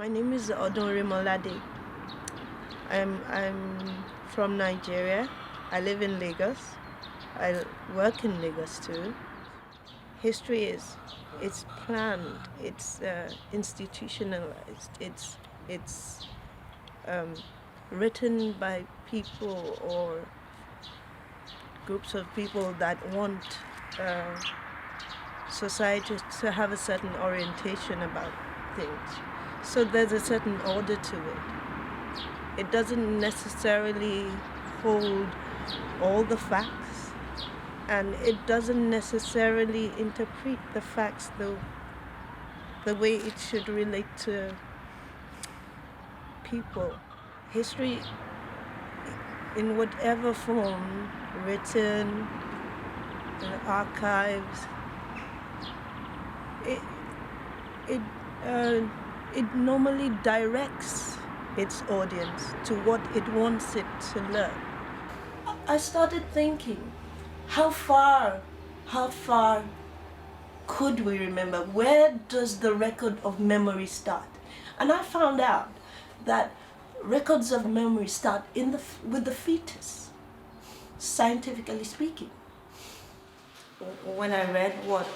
My name is Odun Orimolade. I'm from Nigeria. I live in Lagos. I work in Lagos too. History it's planned. It's institutionalized. It's um, written by people or groups of people that want society to have a certain orientation about things. So there's a certain order to it. It doesn't necessarily hold all the facts, and it doesn't necessarily interpret the facts the way it should relate to people. History, in whatever form, written, in archives, it normally directs its audience to what it wants it to learn. I started thinking, how far could we remember? Where does the record of memory start? And I found out that records of memory start with the fetus, scientifically speaking. When I read what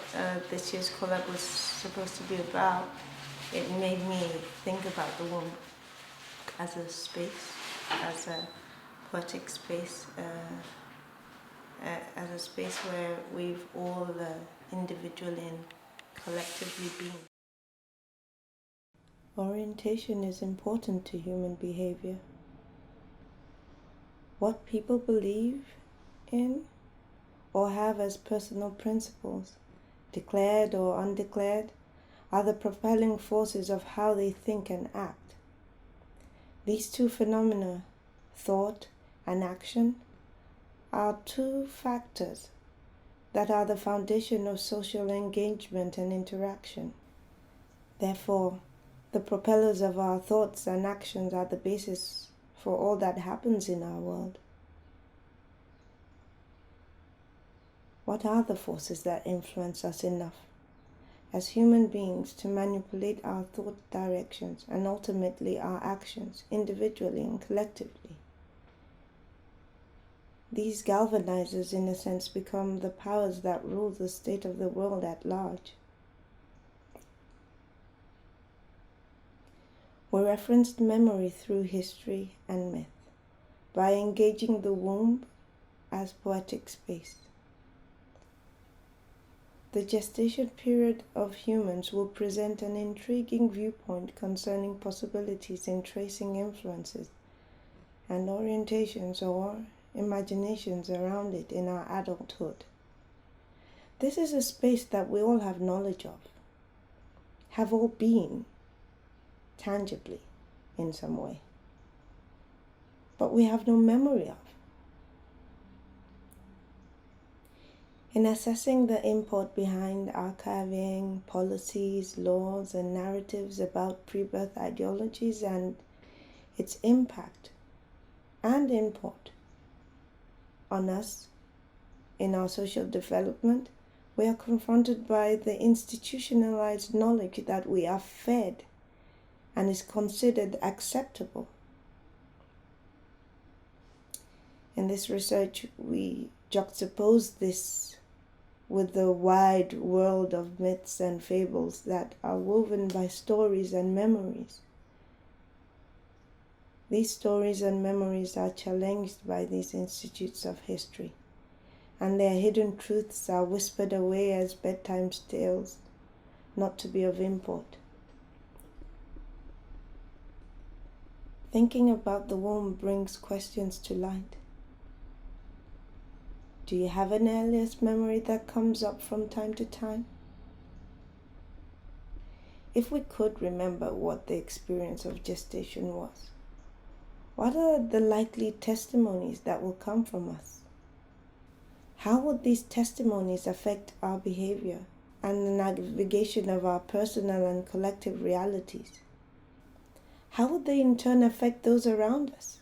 this year's collab was supposed to be about, it made me think about the womb as a space, as a poetic space, as a space where we've all individually and collectively been. Orientation is important to human behavior. What people believe in or have as personal principles, declared or undeclared, are the propelling forces of how they think and act. These two phenomena, thought and action, are two factors that are the foundation of social engagement and interaction. Therefore, the propellers of our thoughts and actions are the basis for all that happens in our world. What are the forces that influence us enough as human beings to manipulate our thought directions and ultimately our actions individually and collectively? These galvanizers, in a sense, become the powers that rule the state of the world at large. We referenced memory through history and myth by engaging the womb as poetic space. The gestation period of humans will present an intriguing viewpoint concerning possibilities in tracing influences and orientations or imaginations around it in our adulthood. This is a space that we all have knowledge of, have all been tangibly in some way, but we have no memory of. In assessing the import behind archiving policies, laws, and narratives about pre-birth ideologies and its impact and import on us in our social development, we are confronted by the institutionalized knowledge that we are fed and is considered acceptable. In this research, we juxtapose this with the wide world of myths and fables that are woven by stories and memories. These stories and memories are challenged by these institutes of history, and their hidden truths are whispered away as bedtime tales, not to be of import. Thinking about the womb brings questions to light. Do you have an earliest memory that comes up from time to time? If we could remember what the experience of gestation was, what are the likely testimonies that will come from us? How would these testimonies affect our behavior and the navigation of our personal and collective realities? How would they in turn affect those around us?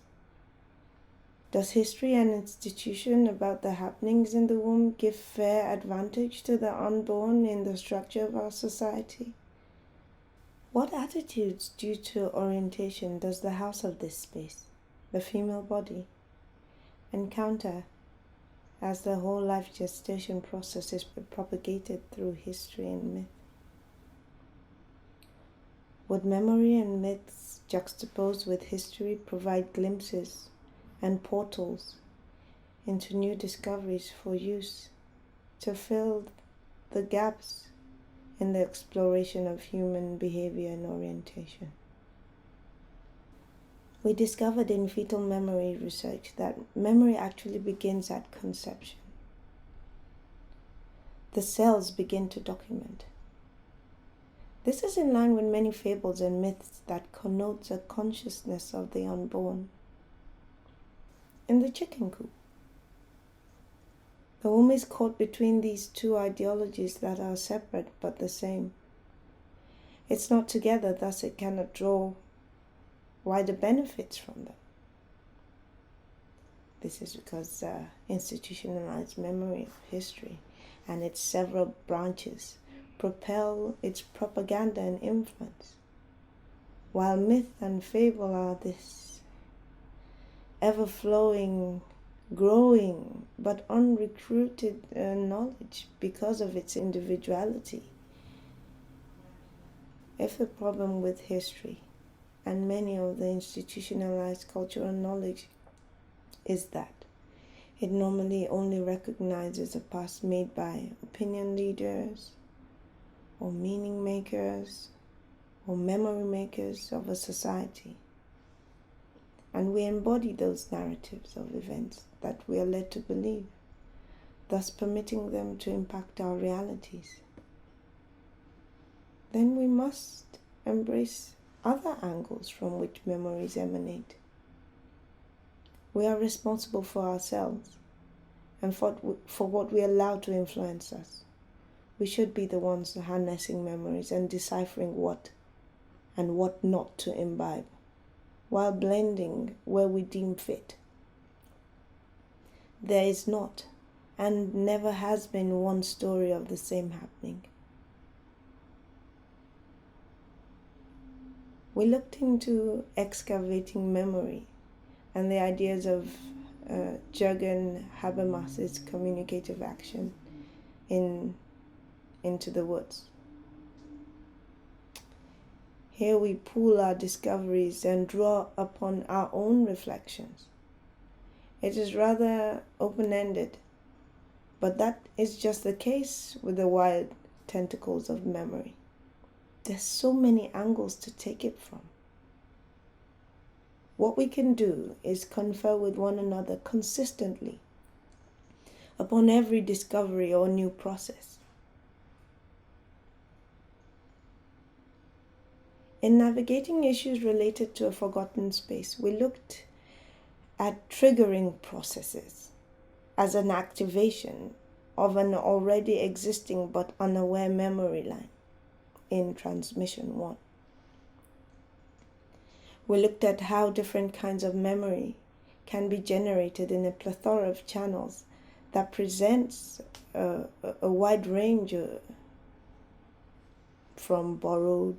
Does history and institution about the happenings in the womb give fair advantage to the unborn in the structure of our society? What attitudes due to orientation does the house of this space, the female body, encounter as the whole life gestation process is propagated through history and myth? Would memory and myths juxtaposed with history provide glimpses and portals into new discoveries for use to fill the gaps in the exploration of human behavior and orientation? We discovered in fetal memory research that memory actually begins at conception. The cells begin to document. This is in line with many fables and myths that connotes a consciousness of the unborn. In the chicken coop, the womb is caught between these two ideologies that are separate but the same. It's not together, thus it cannot draw wider benefits from them. This is because institutionalized memory of history and its several branches propel its propaganda and influence, while myth and fable are this ever-flowing, growing, but unrecruited knowledge because of its individuality. If the problem with history and many of the institutionalized cultural knowledge is that it normally only recognizes a past made by opinion leaders or meaning makers or memory makers of a society. And we embody those narratives of events that we are led to believe, thus permitting them to impact our realities. Then we must embrace other angles from which memories emanate. We are responsible for ourselves and for what we allow to influence us. We should be the ones harnessing memories and deciphering what and what not to imbibe, while blending where we deem fit. There is not and never has been one story of the same happening. We looked into excavating memory and the ideas of Jürgen Habermas's communicative action into the woods. Here we pool our discoveries and draw upon our own reflections. It is rather open-ended, but that is just the case with the wide tentacles of memory. There's so many angles to take it from. What we can do is confer with one another consistently upon every discovery or new process. In navigating issues related to a forgotten space, we looked at triggering processes as an activation of an already existing but unaware memory line in transmission 1. We looked at how different kinds of memory can be generated in a plethora of channels that presents a wide range from borrowed,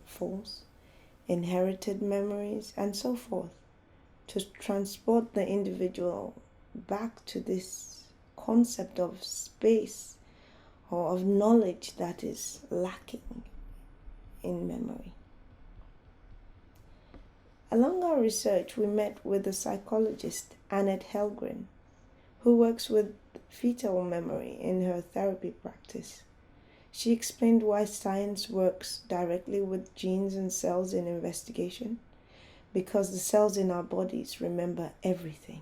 false, inherited memories, and so forth, to transport the individual back to this concept of space or of knowledge that is lacking in memory. Along our research, we met with the psychologist Annette Helgren, who works with fetal memory in her therapy practice. She explained why science works directly with genes and cells in investigation, because the cells in our bodies remember everything.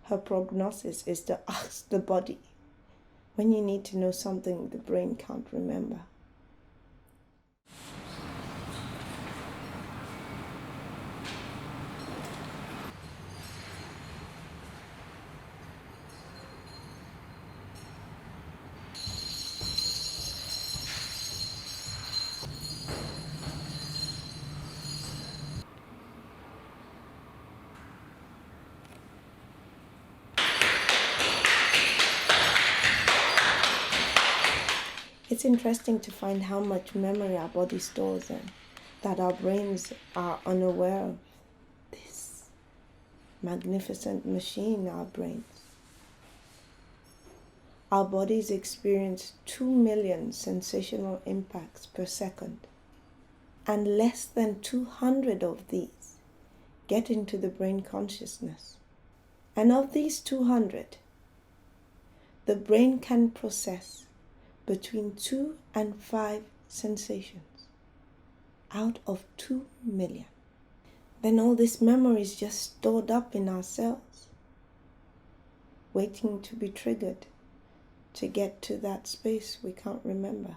Her prognosis is to ask the body when you need to know something the brain can't remember. It's interesting to find how much memory our body stores and that our brains are unaware of. This magnificent machine, our brains. Our bodies experience 2 million sensational impacts per second, and less than 200 of these get into the brain consciousness. And of these 200, the brain can process between 2 and 5 sensations out of 2 million. Then all this memory is just stored up in our cells, waiting to be triggered to get to that space we can't remember.